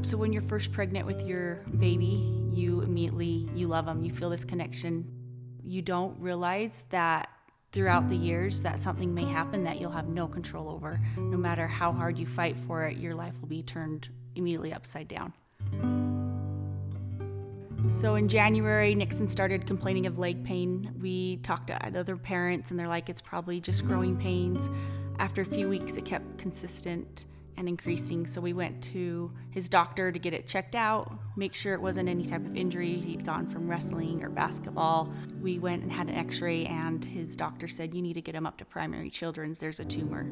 So when you're first pregnant with your baby, you love them. You feel this connection. You don't realize that throughout the years that something may happen that you'll have no control over. No matter how hard you fight for it, your life will be turned immediately upside down. So in January, Nixon started complaining of leg pain. We talked to other parents and they're like, it's probably just growing pains. After a few weeks, it kept consistent and increasing. So we went to his doctor to get it checked out, make sure it wasn't any type of injury. He'd gone from wrestling or basketball. We went and had an x-ray and his doctor said, you need to get him up to primary children's, there's a tumor.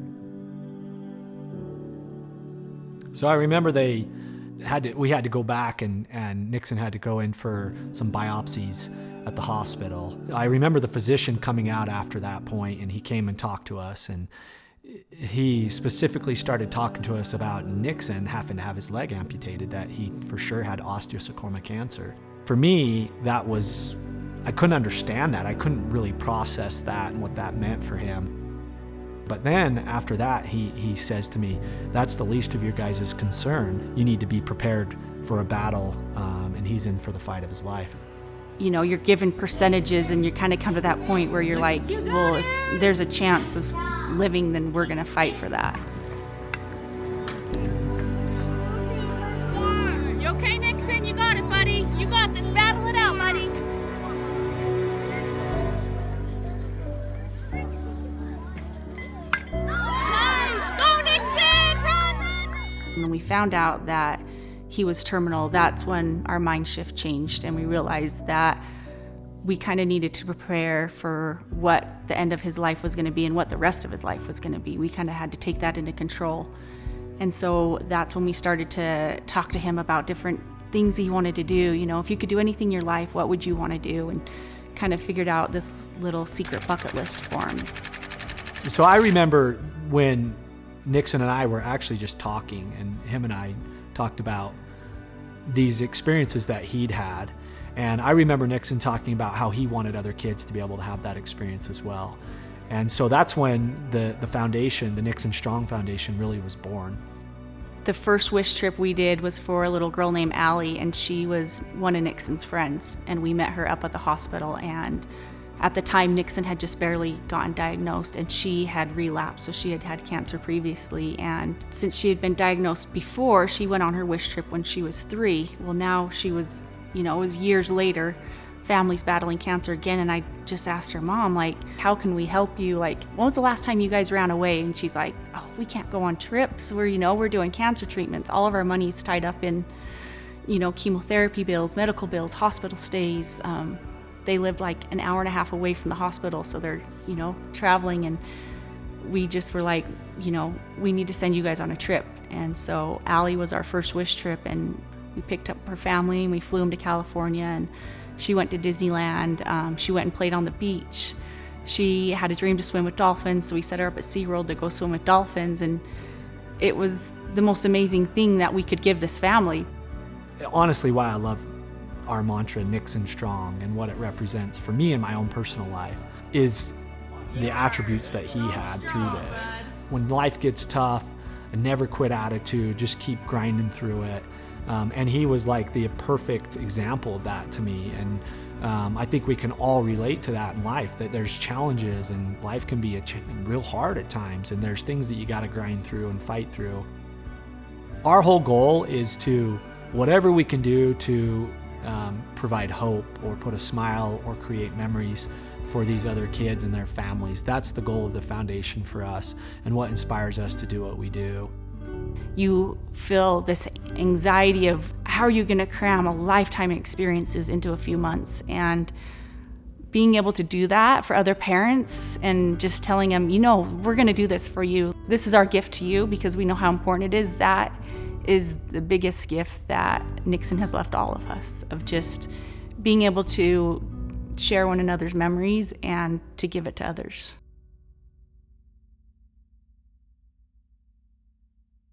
So I remember we had to go back and Nixon had to go in for some biopsies at the hospital. I remember the physician coming out after that point and he came and talked to us, and he specifically started talking to us about Nixon having to have his leg amputated, that he for sure had osteosarcoma cancer. For me, I couldn't understand that. I couldn't really process that and what that meant for him. But then after that, he says to me, that's the least of your guys' concern. You need to be prepared for a battle, and he's in for the fight of his life. You know, you're given percentages and you kind of come to that point where you're like, well, if there's a chance of living, then we're going to fight for that. You okay, Nixon? You got it, buddy. You got this. Battle it out, buddy. Nice. Go, Nixon! Run! When we found out that he was terminal, that's when our mind shift changed and we realized that we kind of needed to prepare for what the end of his life was going to be and what the rest of his life was going to be. We kind of had to take that into control. And so that's when we started to talk to him about different things he wanted to do. You know, if you could do anything in your life, what would you want to do? And kind of figured out this little secret bucket list for him. So I remember when Nixon and I were actually just talking, and him and I talked about these experiences that he'd had. And I remember Nixon talking about how he wanted other kids to be able to have that experience as well. And so that's when the foundation, the NixonStrong Foundation, really was born. The first wish trip we did was for a little girl named Allie, and she was one of Nixon's friends. And we met her up at the hospital, and at the time Nixon had just barely gotten diagnosed and she had relapsed, so she had had cancer previously. And since she had been diagnosed before, she went on her wish trip when she was 3. Well, now she was, it was years later, family's battling cancer again, and I just asked her mom, like, how can we help you? Like, when was the last time you guys ran away? And she's like, oh, we can't go on trips. We're doing cancer treatments. All of our money's tied up in, chemotherapy bills, medical bills, hospital stays. They lived like an hour and a half away from the hospital, so they're, traveling, and we just were like, we need to send you guys on a trip. And so Allie was our first wish trip, and we picked up her family and we flew them to California, and she went to Disneyland. She went and played on the beach. She had a dream to swim with dolphins, so we set her up at SeaWorld to go swim with dolphins, and it was the most amazing thing that we could give this family. Honestly, why I love our mantra, NixonStrong, and what it represents for me in my own personal life is the attributes that he had through this. When life gets tough, a never quit attitude, just keep grinding through it. And he was like the perfect example of that to me. And I think we can all relate to that in life, that there's challenges and life can be real hard at times, and there's things that you got to grind through and fight through. Our whole goal is to, whatever we can do to provide hope or put a smile or create memories for these other kids and their families. That's the goal of the foundation for us and what inspires us to do what we do. You feel this anxiety of how are you going to cram a lifetime of experiences into a few months, and being able to do that for other parents and just telling them, we're going to do this for you. This is our gift to you because we know how important it is. That is the biggest gift that Nixon has left all of us, of just being able to share one another's memories and to give it to others.